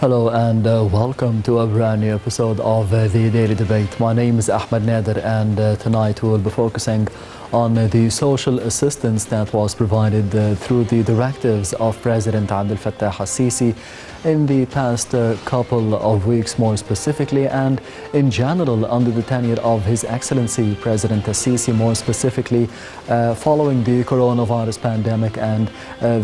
Hello and welcome to a brand new episode of the Daily Debate. My name is Ahmed Nader, and tonight we will be focusing on the social assistance that was provided through the directives of President Abdel Fattah al-Sisi in the past couple of weeks, more specifically, and in general under the tenure of His Excellency President al-Sisi, more specifically following the coronavirus pandemic and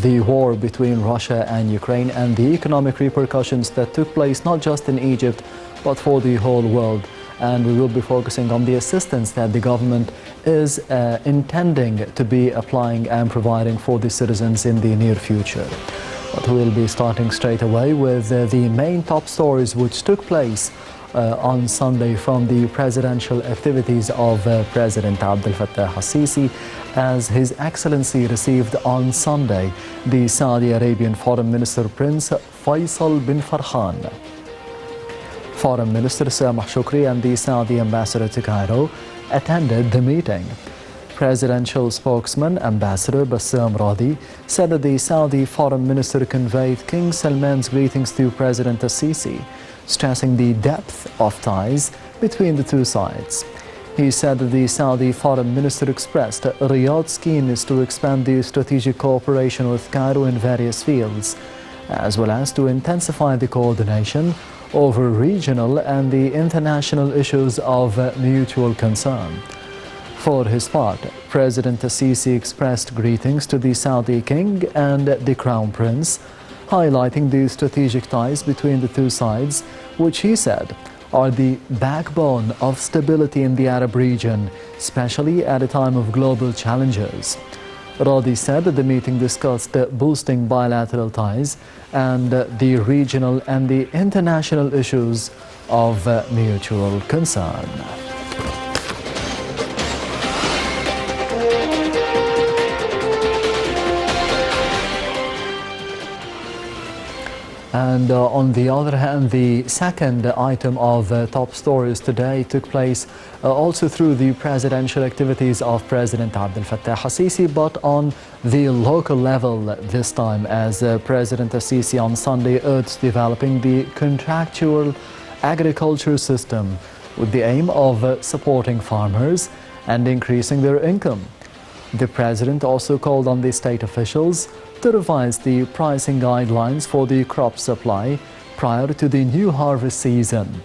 the war between Russia and Ukraine and the economic repercussions that took place not just in Egypt but for the whole world. And we will be focusing on the assistance that the government is intending to be applying and providing for the citizens in the near future. But we'll be starting straight away with the main top stories which took place on Sunday from the presidential activities of President Abdel Fattah al-Sisi, as His Excellency received on Sunday the Saudi Arabian Foreign Minister Prince Faisal bin Farhan. Foreign Minister Samah Shukri and the Saudi Ambassador to Cairo attended the meeting. Presidential spokesman Ambassador Bassam Radi said that the Saudi Foreign Minister conveyed King Salman's greetings to President al-Sisi, stressing the depth of ties between the two sides. He said that the Saudi Foreign Minister expressed Riyadh's keenness to expand the strategic cooperation with Cairo in various fields, as well as to intensify the coordination over regional and the international issues of mutual concern. For his part, President al-Sisi expressed greetings to the Saudi King and the Crown Prince, highlighting the strategic ties between the two sides, which he said are the backbone of stability in the Arab region, especially at a time of global challenges. Radi said that the meeting discussed boosting bilateral ties and the regional and the international issues of mutual concern. And on the other hand, the second item of top stories today took place also through the presidential activities of President Abdel Fattah al-Sisi, but on the local level this time, as President al-Sisi on Sunday urged developing the contractual agriculture system with the aim of supporting farmers and increasing their income. The President also called on the state officials to revise the pricing guidelines for the crop supply prior to the new harvest season.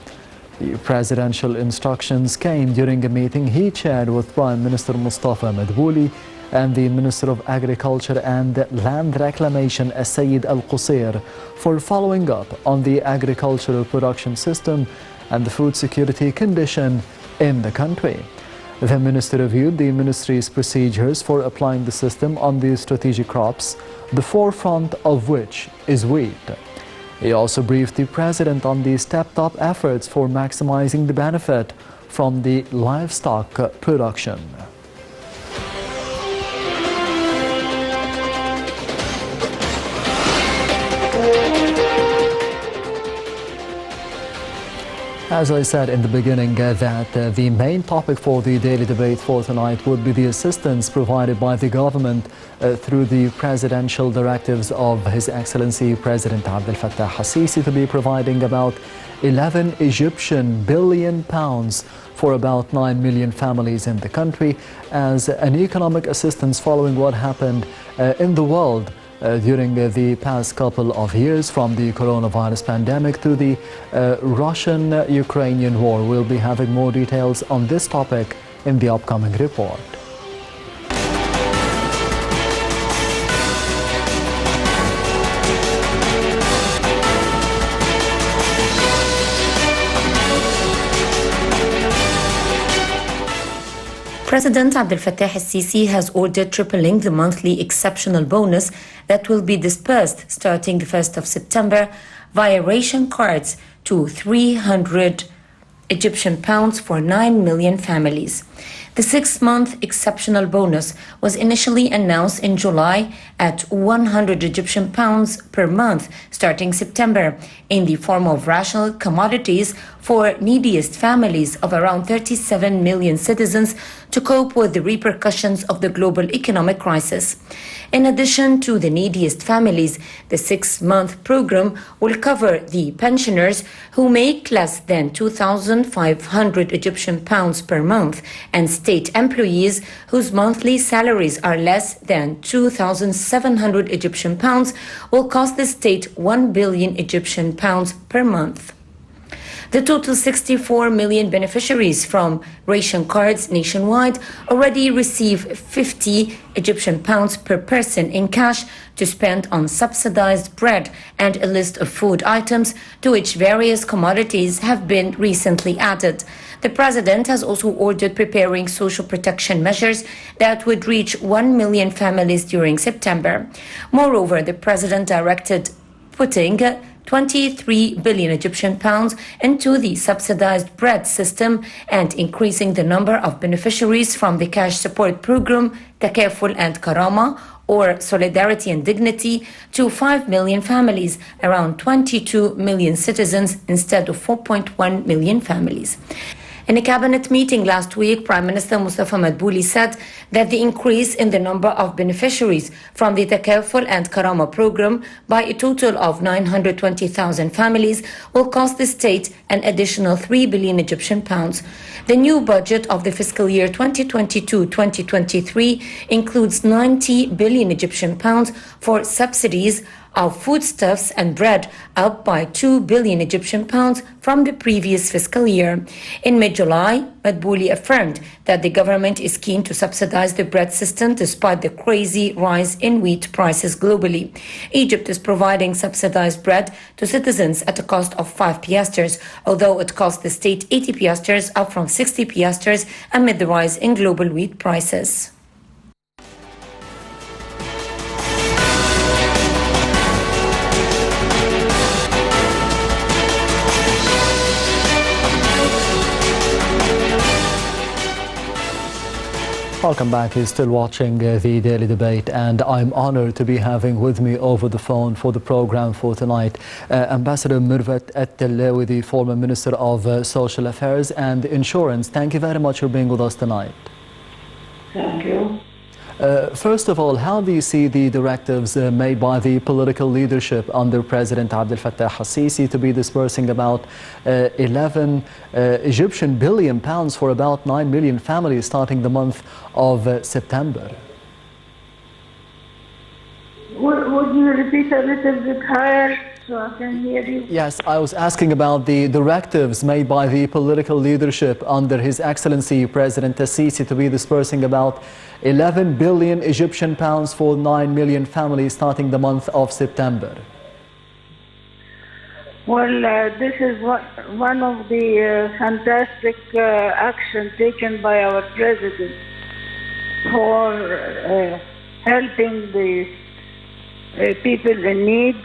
The presidential instructions came during a meeting he chaired with Prime Minister Mustafa Madbouli and the Minister of Agriculture and Land Reclamation Sayyid Al-Qusayr for following up on the agricultural production system and the food security condition in the country. The minister reviewed the ministry's procedures for applying the system on the strategic crops, the forefront of which is wheat. He also briefed the President on the stepped-up efforts for maximizing the benefit from the livestock production. As I said in the beginning, that the main topic for the daily debate for tonight would be the assistance provided by the government through the presidential directives of His Excellency President Abdel Fattah al-Sisi to be providing about 11 Egyptian billion pounds for about 9 million families in the country as an economic assistance following what happened in the world during the past couple of years, from the coronavirus pandemic to the Russian-Ukrainian war. We'll be having more details on this topic in the upcoming report. President Abdel Fattah al-Sisi has ordered tripling the monthly exceptional bonus that will be dispersed starting the 1st of September via ration cards to 300 Egyptian pounds for 9 million families. The 6-month exceptional bonus was initially announced in July at 100 Egyptian pounds per month starting September in the form of rational commodities for neediest families of around 37 million citizens to cope with the repercussions of the global economic crisis. In addition to the neediest families, the 6-month program will cover the pensioners who make less than 2,500 Egyptian pounds per month and state employees whose monthly salaries are less than 2,700 Egyptian pounds will cost the state 1 billion Egyptian pounds per month. The total 64 million beneficiaries from ration cards nationwide already receive 50 Egyptian pounds per person in cash to spend on subsidized bread and a list of food items to which various commodities have been recently added. The president has also ordered preparing social protection measures that would reach 1 million families during September. Moreover, the president directed putting 23 billion Egyptian pounds into the subsidized bread system and increasing the number of beneficiaries from the cash support program, Takaful and Karama, or Solidarity and Dignity, to 5 million families, around 22 million citizens instead of 4.1 million families. In a cabinet meeting last week, Prime Minister Mustafa Madbouli said that the increase in the number of beneficiaries from the Takaful and Karama program by a total of 920,000 families will cost the state an additional 3 billion Egyptian pounds. The new budget of the fiscal year 2022-2023 includes 90 billion Egyptian pounds for subsidies of foodstuffs and bread, up by 2 billion Egyptian pounds from the previous fiscal year. In mid-July, Madbouli affirmed that the government is keen to subsidize the bread system despite the crazy rise in wheat prices globally. Egypt is providing subsidized bread to citizens at a cost of 5 piastres, although it cost the state 80 piastres, up from 60 piastres amid the rise in global wheat prices. Welcome back. You're still watching the Daily Debate, and I'm honored to be having with me over the phone for the program for tonight Ambassador Mervat Tellawi, the former Minister of Social Affairs and Insurance. Thank you very much for being with us tonight. Thank you. First of all, how do you see the directives made by the political leadership under President Abdel Fattah al-Sisi to be dispersing about 11 Egyptian billion pounds for about 9 million families starting the month of September? Would you repeat a little bit higher so I can hear you? Yes, I was asking about the directives made by the political leadership under His Excellency President al-Sisi to be dispersing about 11 billion Egyptian pounds for 9 million families starting the month of September. Well, this is one of the fantastic action taken by our president for helping the people in need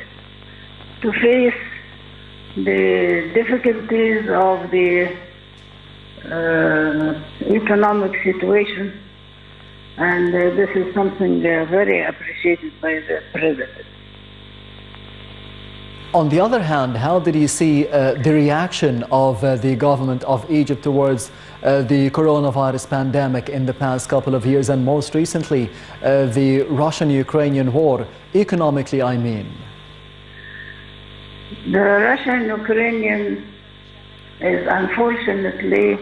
to face the difficulties of the economic situation, and this is something very appreciated by the president. On the other hand, how did you see the reaction of the government of Egypt towards the coronavirus pandemic in the past couple of years, and most recently the Russian-Ukrainian war, economically I mean? The Russian-Ukrainian is unfortunately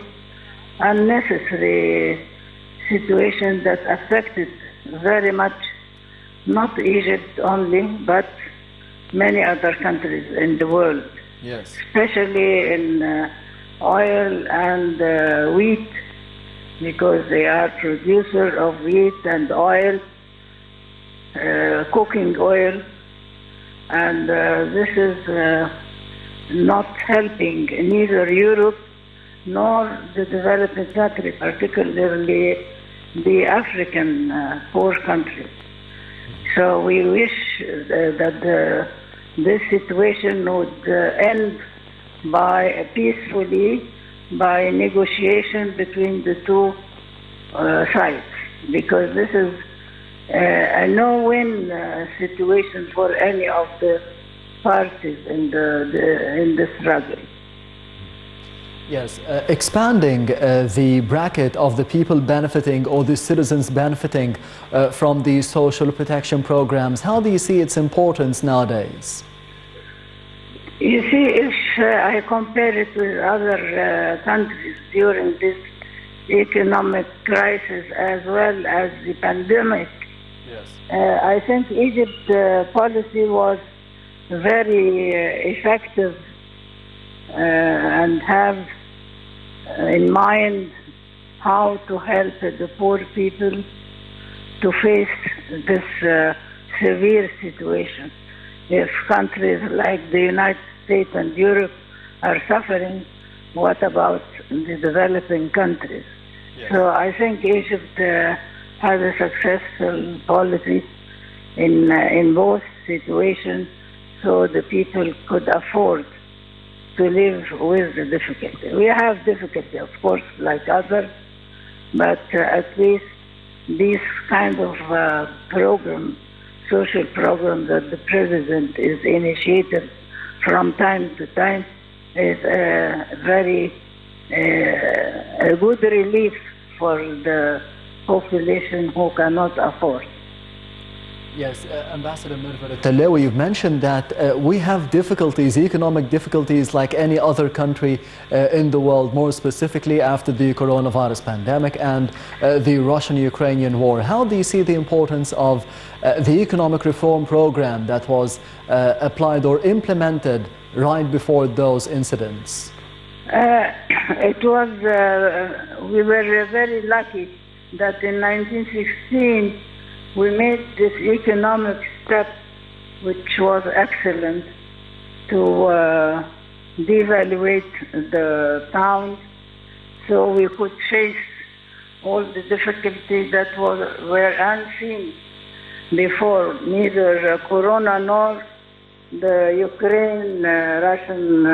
unnecessary situation that affected very much not Egypt only, but many other countries in the world. Yes. Especially in oil and wheat, because they are producer of wheat and oil, cooking oil, and this is not helping neither Europe nor the developing countries, particularly the African poor countries. So we wish that this situation would end peacefully by negotiation between the two sides, because this is a no-win situation for any of the parties in the struggle. Yes, expanding the bracket of the people benefiting or the citizens benefiting from these social protection programs, how do you see its importance nowadays? You see, if I compare it with other countries during this economic crisis as well as the pandemic, Yes. I think Egypt's policy was very effective and have in mind how to help the poor people to face this severe situation. If countries like the United States and Europe are suffering, what about the developing countries? Yes. So I think Egypt has a successful policy in both situations, so the people could afford to live with the difficulty. We have difficulty, of course, like others, but at least these kind of programs, social programs that the president is initiated from time to time is very a good relief for the population who cannot afford. Yes, Ambassador Mervat Tellawi, you've mentioned that we have difficulties, economic difficulties like any other country in the world, more specifically after the coronavirus pandemic and the Russian-Ukrainian war. How do you see the importance of the economic reform program that was applied or implemented right before those incidents? It was, we were very lucky that in 1916 we made this economic step, which was excellent, to devaluate the pound, so we could face all the difficulties that were unseen before, neither Corona nor the Ukraine-Russian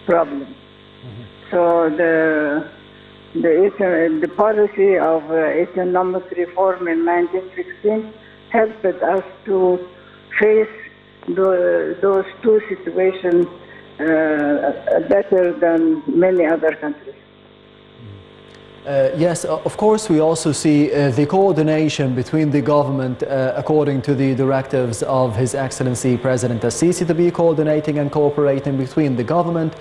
problem. Mm-hmm. So the policy of economic reform in 1916 helped us to face those two situations better than many other countries. Yes, of course, we also see the coordination between the government, according to the directives of His Excellency President Al-Sisi, to be coordinating and cooperating between the government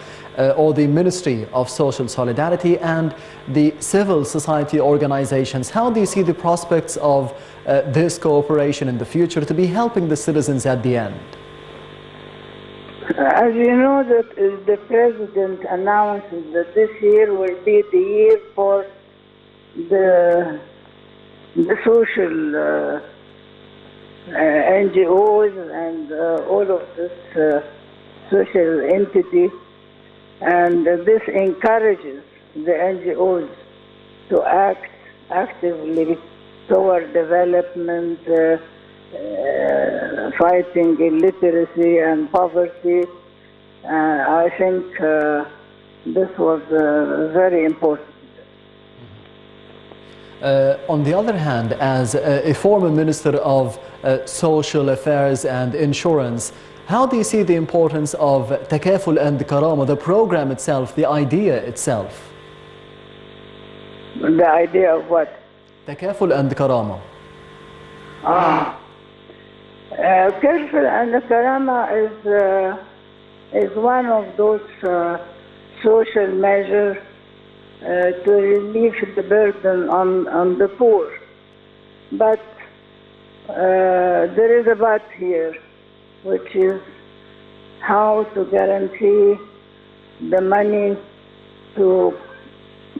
or the Ministry of Social Solidarity and the civil society organizations. How do you see the prospects of this cooperation in the future to be helping the citizens at the end? As you know, that the president announced that this year will be the year for the social NGOs and all of this social entity, and this encourages the NGOs to act actively toward development, fighting illiteracy and poverty. I think this was very important. On the other hand, as a former Minister of Social Affairs and Insurance, how do you see the importance of Takaful and Karama, the program itself, the idea itself? The idea of what? Takaful and Karama. Takaful and Karama is one of those social measures to relieve the burden on the poor. But there is a but here, which is how to guarantee the money to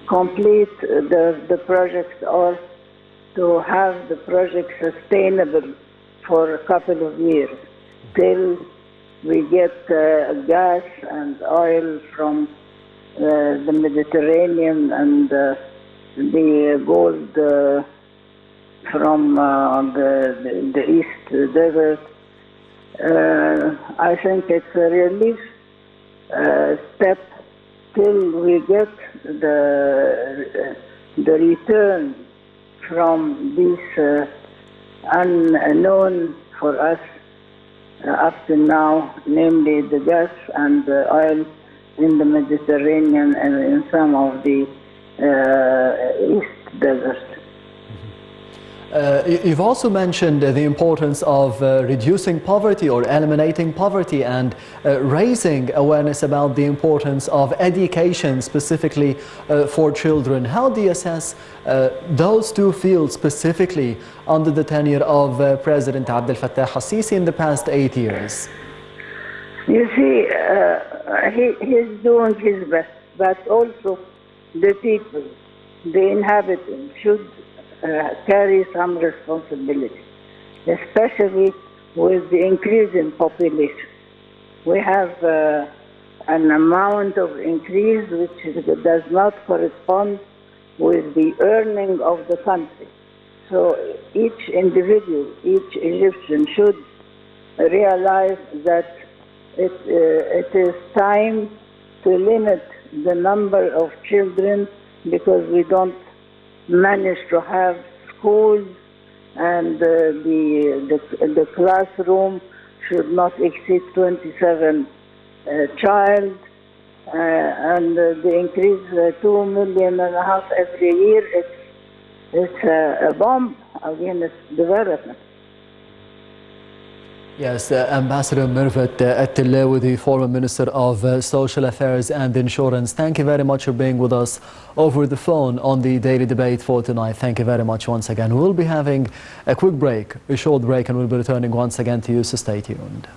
complete the project or to have the project sustainable for a couple of years till we get gas and oil from the Mediterranean and the gold from the East Desert. I think it's a relief step till we get the return from these unknown for us up to now, namely the gas and the oil in the Mediterranean and in some of the East Desert. You've also mentioned the importance of reducing poverty or eliminating poverty and raising awareness about the importance of education specifically for children. How do you assess those two fields specifically under the tenure of President Abdel Fattah al-Sisi in the past 8 years? You see, he's doing his best, but also the people, the inhabitants should carry some responsibility, especially with the increase in population. We have an amount of increase which does not correspond with the earning of the country. So each individual, each Egyptian should realize that it is time to limit the number of children because we don't manage to have schools, and the classroom should not exceed 27 child, and the increase 2.5 million every year. It's a bomb against development. Yes, Ambassador Mervat Tellawi, the former Minister of Social Affairs and Insurance, thank you very much for being with us over the phone on the Daily Debate for tonight. Thank you very much once again. We'll be having a quick break, a short break, and we'll be returning once again to you, so stay tuned.